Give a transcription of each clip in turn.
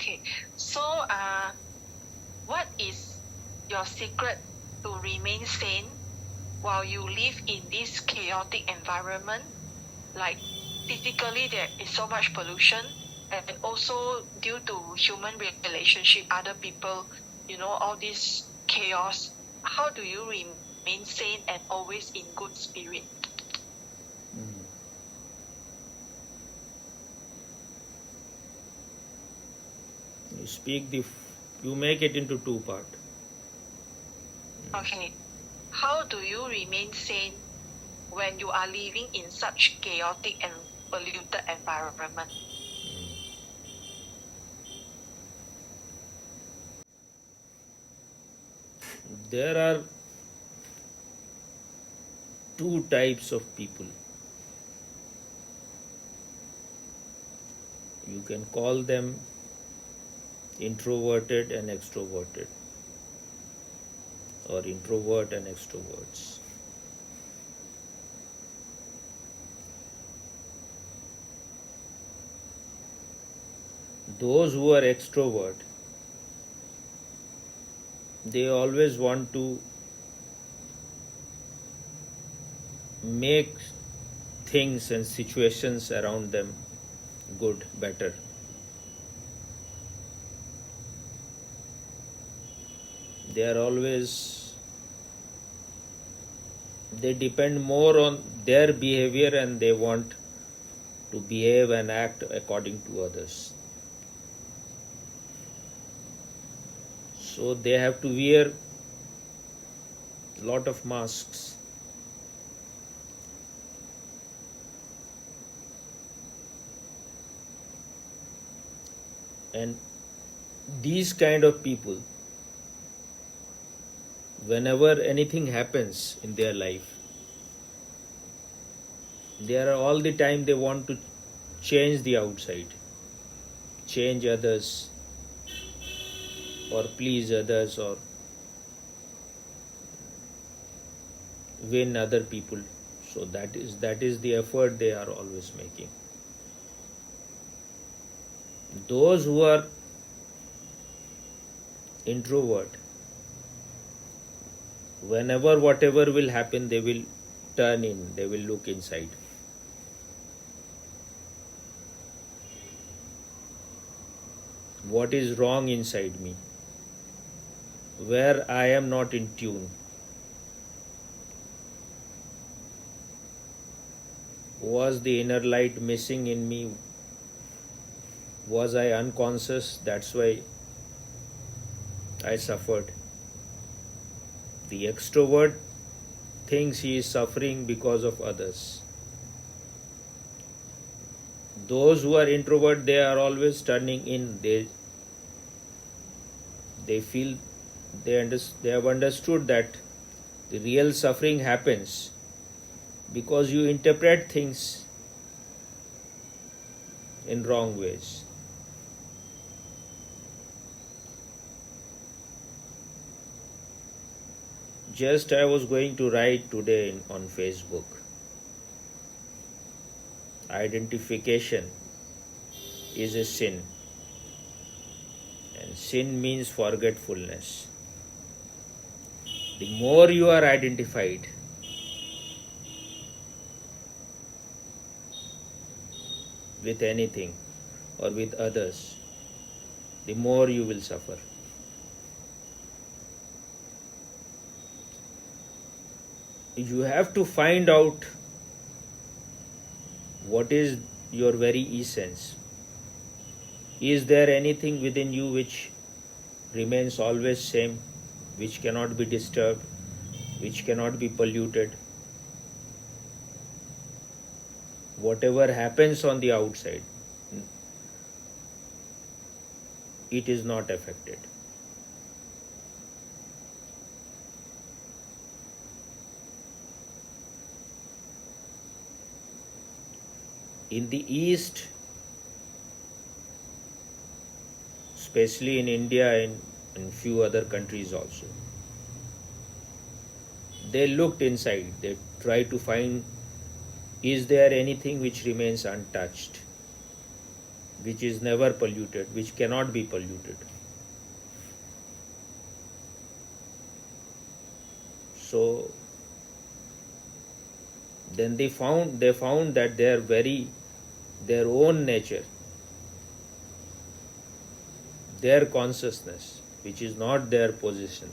Okay. So, what is your secret to remain sane while you live in this chaotic environment? Like physically, there is so much pollution, and also due to human relationship, other people, all this chaos. How do you remain sane and always in good spirit? You make it into two part. Okay. How do you remain sane when you are living in such chaotic and polluted environment? There are two types of people. You can call them introverted and extroverted, or introvert and extroverts. Those who are extrovert, they always want to make things and situations around them good, better. They depend more on their behavior, and they want to behave and act according to others. So they have to wear lot of masks. And these kind of people, whenever anything happens in their life, they are all the time they want to change the outside, change others, or please others, or win other people. So that is the effort they are always making. Those who are introvert, whenever whatever will happen, they will turn in, they will look inside. What is wrong inside me? Where I am not in tune? Was the inner light missing in me? Was I unconscious? That's why I suffered. The extrovert thinks he is suffering because of others. Those who are introvert, they are always turning in. They feel they have understood that the real suffering happens because you interpret things in wrong ways. Just I was going to write today on Facebook. Identification is a sin, and sin means forgetfulness. The more you are identified, with anything or with others, the more you will suffer. You have to find out what is your very essence. Is there anything within you which remains always same, which cannot be disturbed, which cannot be polluted? Whatever happens on the outside, it is not affected. In the East, especially in India and in few other countries also, they looked inside. They tried to find, is there anything which remains untouched? which is never polluted, which cannot be polluted. So then they found that their own nature, their consciousness, which is not their position,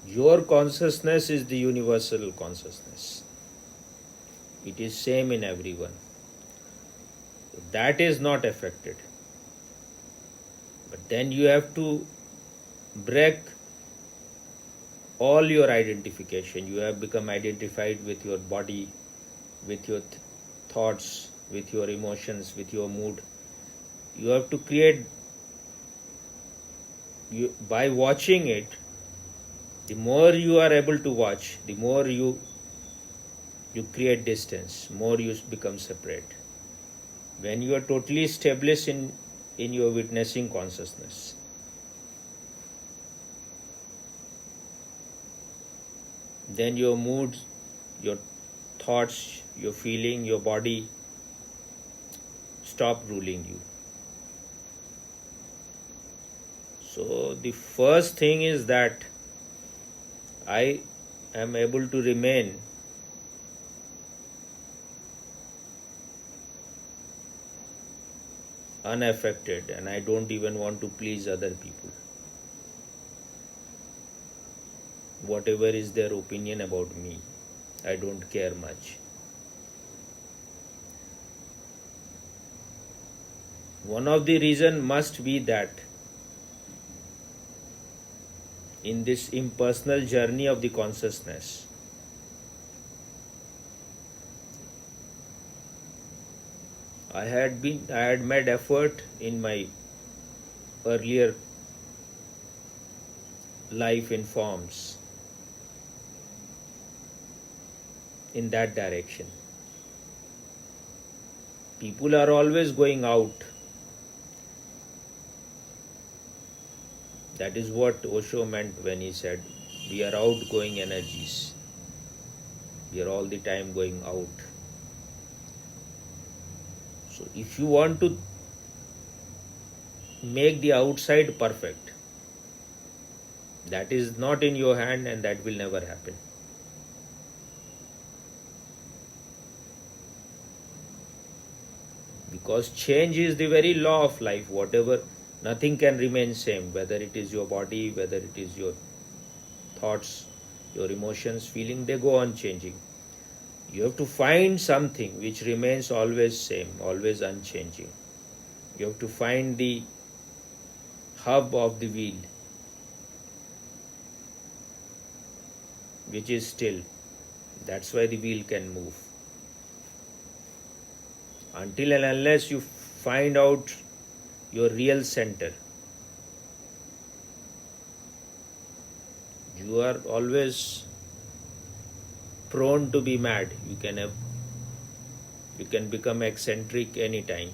your consciousness is the universal consciousness. It is same in everyone. That is not affected. But then you have to break all your identification. You have become identified with your body, with your thoughts, with your emotions, with your mood. You have to create, by watching it, the more you are able to watch, the more you create distance, more you become separate. When you are totally established in your witnessing consciousness, then your moods, your thoughts, your feeling, your body stop ruling you. So the first thing is that I am able to remain unaffected, and I don't even want to please other people. Whatever is their opinion about me, I don't care much. One of the reasons must be that in this impersonal journey of the consciousness, I had made effort in my earlier life in forms in that direction. People are always going out. That is what Osho meant when he said, we are outgoing energies. We are all the time going out. So if you want to make the outside perfect, that is not in your hand, and that will never happen. Because change is the very law of life. Nothing can remain same, whether it is your body, whether it is your thoughts, your emotions, feeling, they go on changing. You have to find something which remains always same, always unchanging. You have to find the hub of the wheel, which is still. That's why the wheel can move. Until and unless you find out your real center, you are always prone to be mad. You can become eccentric anytime.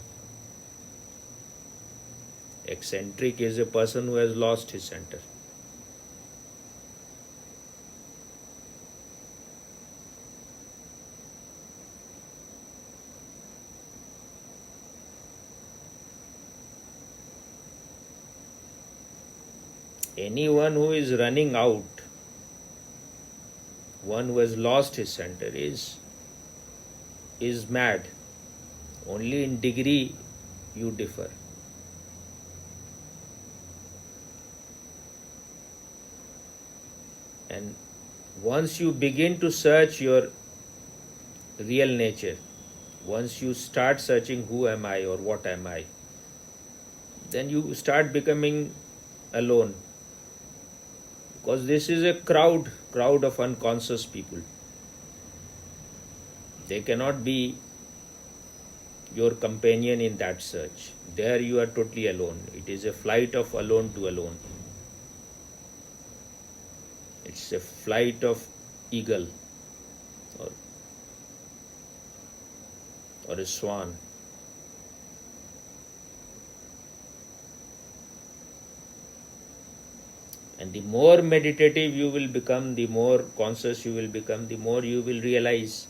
Eccentric is a person who has lost his center. Anyone who is running out, one who has lost his center, is mad. Only in degree you differ. And once you begin to search your real nature, once you start searching who am I or what am I, then you start becoming alone. Because this is a crowd of unconscious people. They cannot be your companion in that search. There you are totally alone. It is a flight of alone to alone. It's a flight of eagle or a swan. And the more meditative you will become, the more conscious you will become, the more you will realize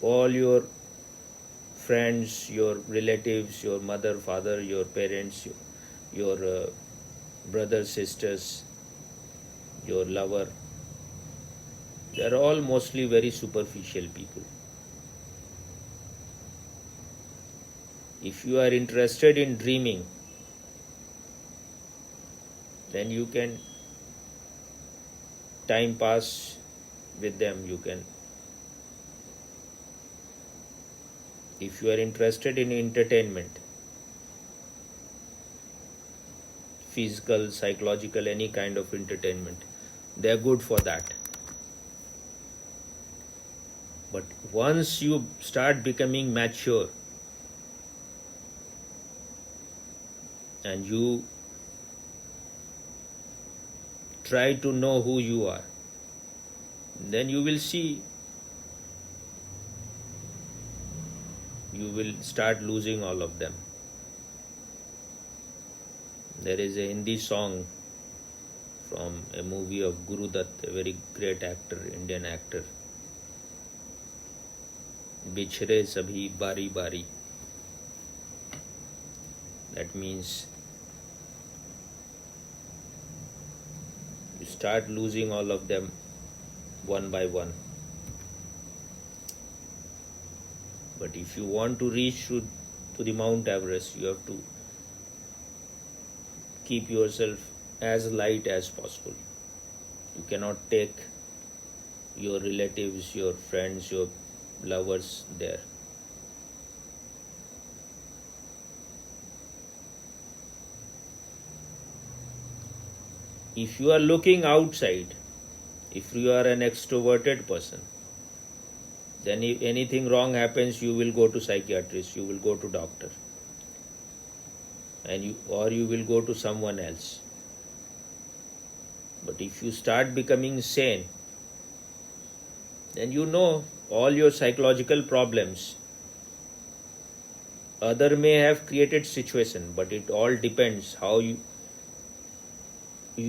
all your friends, your relatives, your mother, father, your parents, your brothers, sisters, your lover, they are all mostly very superficial people. If you are interested in dreaming, then you can time pass with them. You can, if you are interested in entertainment, physical, psychological, any kind of entertainment, they are good for that. But once you start becoming mature and you try to know who you are, then you will see, you will start losing all of them. There is a Hindi song from a movie of Guru Dutt, a very great actor, Indian actor. Bichre sabhi bari bari. That means you start losing all of them one by one. But if you want to reach to the Mount Everest, you have to keep yourself as light as possible. You cannot take your relatives, your friends, your lovers there. If you are looking outside, if you are an extroverted person, then if anything wrong happens, you will go to psychiatrist, you will go to doctor, and you will go to someone else. But if you start becoming sane, then you know all your psychological problems. Other may have created situation, but it all depends how you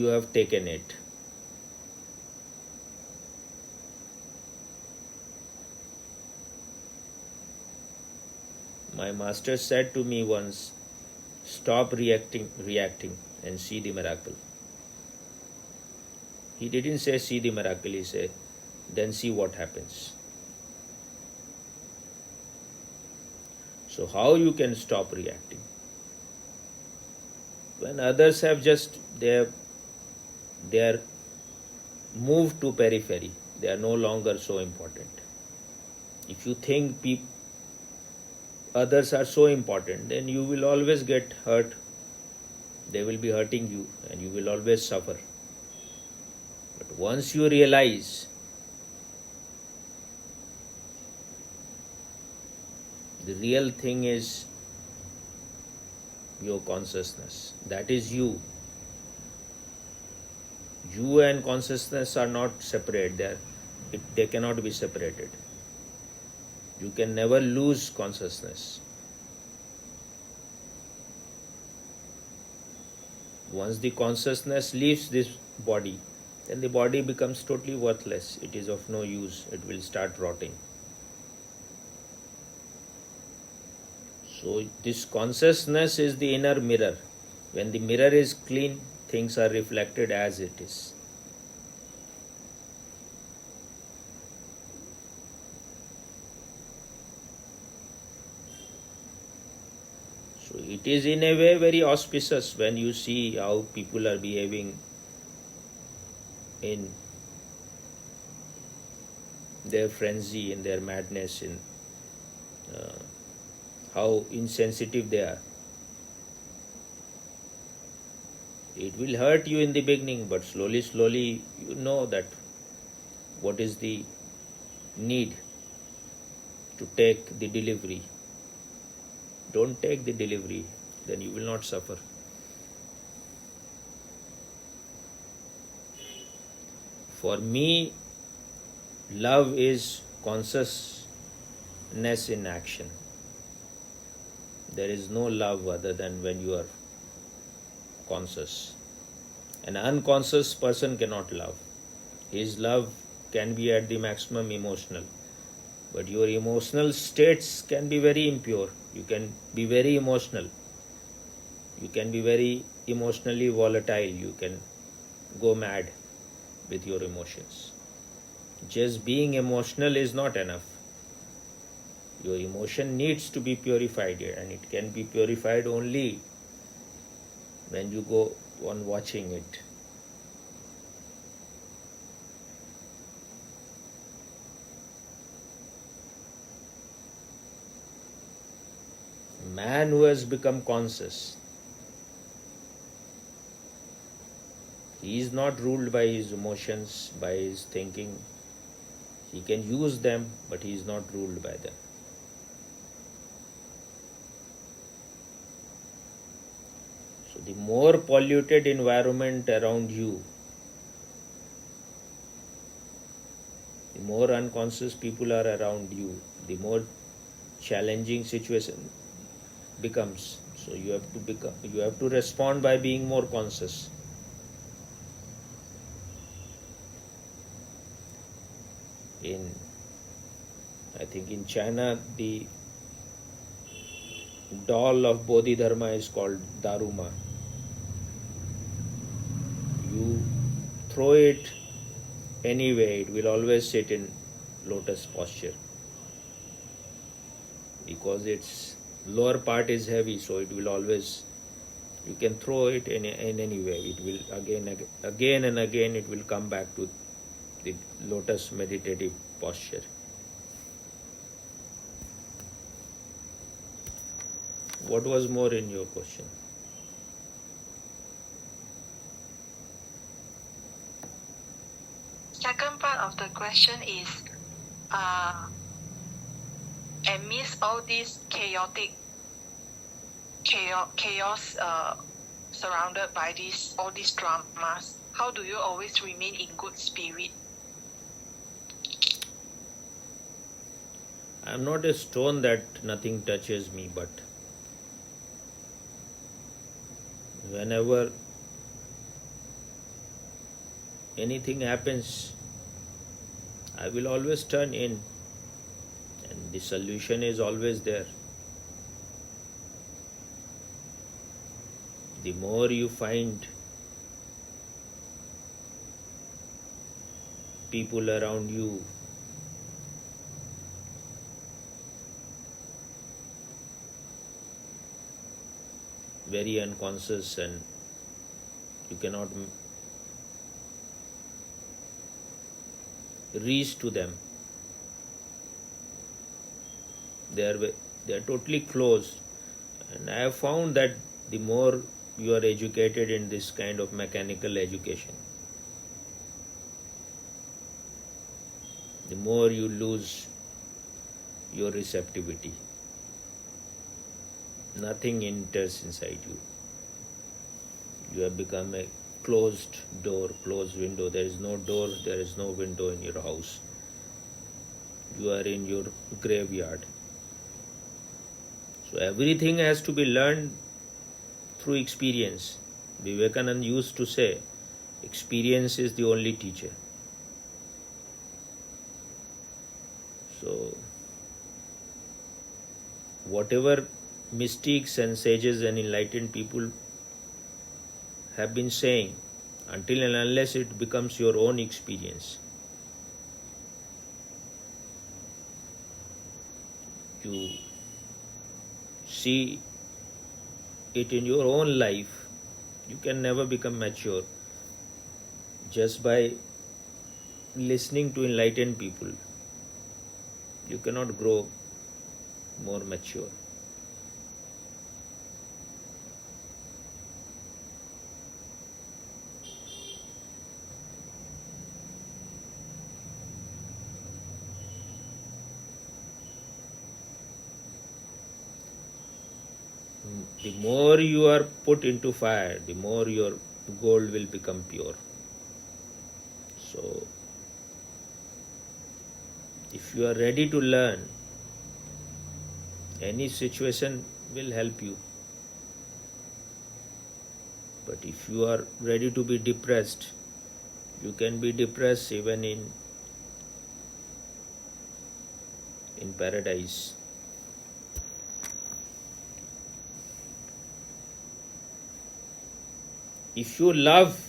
have taken it. My master said to me once, stop reacting and see the miracle. He didn't say see the miracle, he said then see what happens. So how you can stop reacting? When others have just they are moved to periphery, they are no longer so important. If you think others are so important, then you will always get hurt. They will be hurting you and you will always suffer. But once you realize the real thing is your consciousness, that is you. You and consciousness are not separate. They cannot be separated. You can never lose consciousness. Once the consciousness leaves this body, then the body becomes totally worthless. It is of no use. It will start rotting. So this consciousness is the inner mirror. When the mirror is clean, things are reflected as it is. So it is in a way very auspicious when you see how people are behaving in their frenzy, in their madness, in how insensitive they are. It will hurt you in the beginning, but slowly you know that what is the need to take the delivery. Don't take the delivery, then you will not suffer. For me, love is consciousness in action. There is no love other than when you are conscious. An unconscious person cannot love. His love can be at the maximum emotional, but your emotional states can be very impure. You can be very emotional. You can be very emotionally volatile. You can go mad with your emotions. Just being emotional is not enough. Your emotion needs to be purified, and it can be purified only when you go on watching it. Man who has become conscious, he is not ruled by his emotions, by his thinking. He can use them, but he is not ruled by them. So the more polluted environment around you, the more unconscious people are around you, the more challenging situation becomes. So you have to respond by being more conscious. I think in China, the doll of Bodhidharma is called Daruma. You throw it anyway, it will always sit in lotus posture because its lower part is heavy, so it will always, you can throw it in any way, it will again and again it will come back to the lotus meditative posture. What was more in your question? Second part of the question is, amidst all this chaos surrounded by all these dramas, how do you always remain in good spirit? I am not a stone that nothing touches me, but whenever anything happens, I will always turn in, and the solution is always there. The more you find people around you very unconscious and you cannot reach to them, they are totally closed. And I have found that the more you are educated in this kind of mechanical education, the more you lose your receptivity. Nothing enters inside you. You have become a closed door, closed window. There is no door, there is no window in your house. You are in your graveyard. So everything has to be learned through experience. Vivekananda used to say, experience is the only teacher. So whatever mystics and sages and enlightened people have been saying, until and unless it becomes your own experience, you see it in your own life, you can never become mature just by listening to enlightened people. You cannot grow more mature. The more you are put into fire, the more your gold will become pure. So, if you are ready to learn, any situation will help you. But if you are ready to be depressed, you can be depressed even in paradise. If you love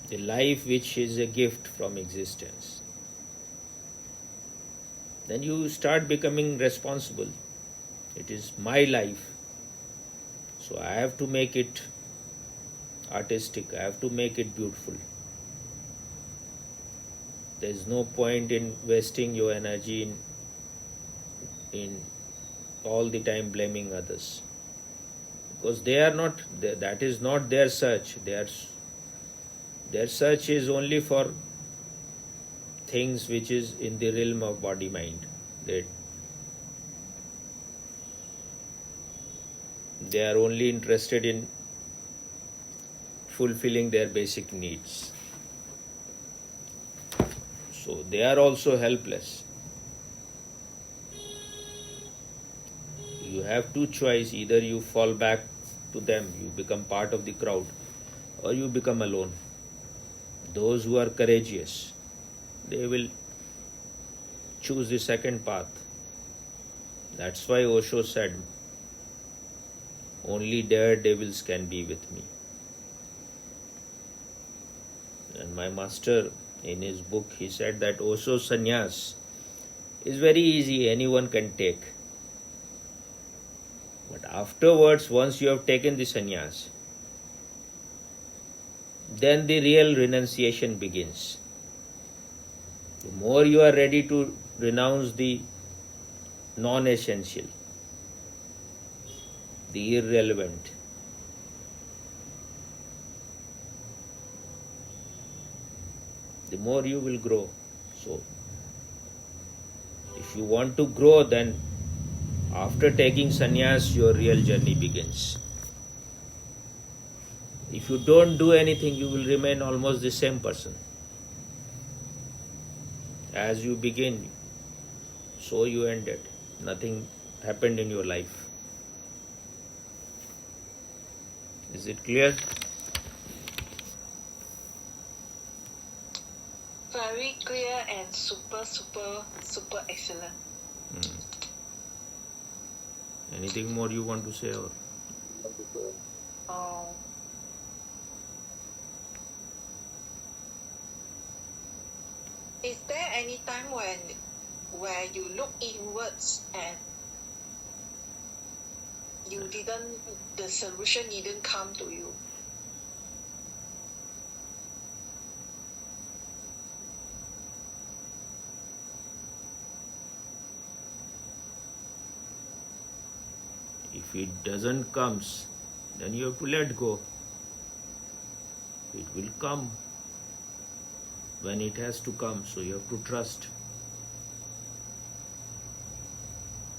the life which is a gift from existence, then you start becoming responsible. It is my life, so I have to make it artistic, I have to make it beautiful. There is no point in wasting your energy in all the time blaming others, because they are not, that is not their search. Their search is only for things which is in the realm of body mind. They are only interested in fulfilling their basic needs. So they are also helpless. You have two choices: either you fall back to them, you become part of the crowd, or you become alone. Those who are courageous, they will choose the second path. That's why Osho said, only daredevils can be with me. And my master, in his book, he said that Osho's sannyas is very easy, anyone can take. But afterwards, once you have taken the sannyas, then the real renunciation begins. The more you are ready to renounce the non-essential, the irrelevant, the more you will grow. So, if you want to grow, then after taking sannyas, your real journey begins. If you don't do anything, you will remain almost the same person. As you begin, so you ended. Nothing happened in your life. Is it clear? Very clear and super excellent. Anything more you want to say? Or Um, is there any time where you look inwards and the solution didn't come to you? if it doesn't comes, then you have to let go. It will come when it has to come, so you have to trust.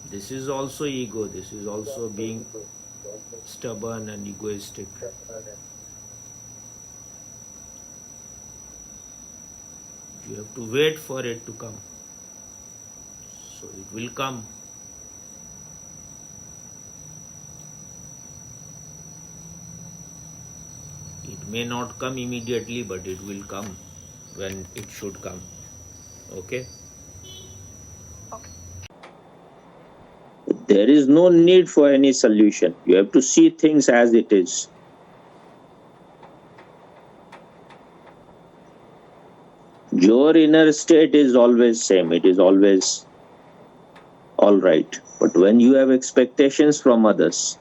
This is also ego, this is also being stubborn and egoistic. You have to wait for it to come. So it will come. It may not come immediately, but it will come when it should come. Okay? Okay. There is no need for any solution. You have to see things as it is. Your inner state is always same. It is always all right. But when you have expectations from others,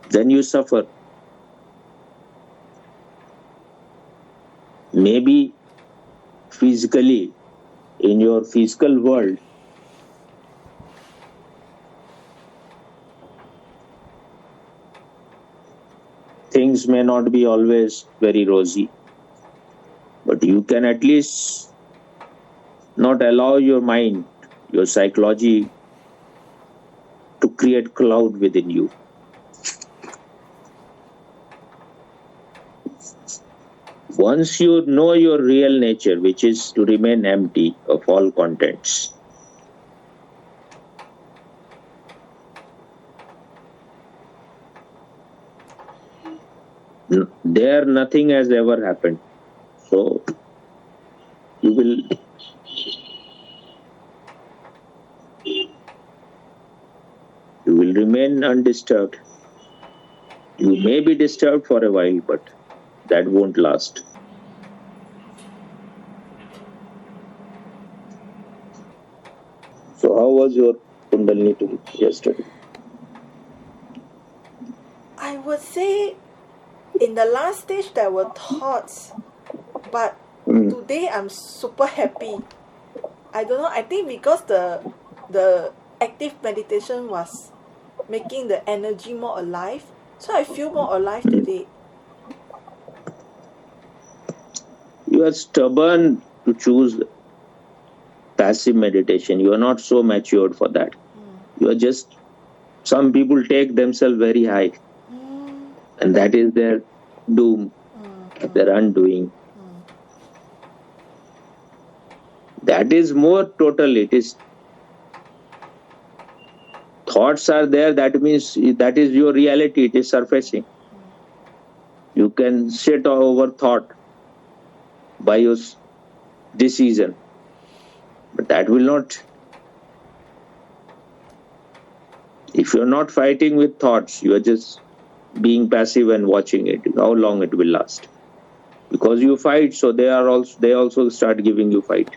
then you suffer. Maybe physically, in your physical world, things may not be always very rosy, but you can at least not allow your mind, your psychology, to create cloud within you. Once you know your real nature, which is to remain empty of all contents, There nothing has ever happened. So you will remain undisturbed. You may be disturbed for a while, but that won't last. So how was your Kundalini tool yesterday? I would say in the last stage there were thoughts, but today I'm super happy. I don't know, I think because the active meditation was making the energy more alive, so I feel more alive today. You are stubborn to choose passive meditation. You are not so matured for that. You are just, some people take themselves very high, and that is their doom, their undoing. That is more total. It is, thoughts are there, that means that is your reality, it is surfacing. You can sit over thought by your decision, but that will not, if you're not fighting with thoughts, you are just being passive and watching it, how long it will last? Because you fight, so they also start giving you fight.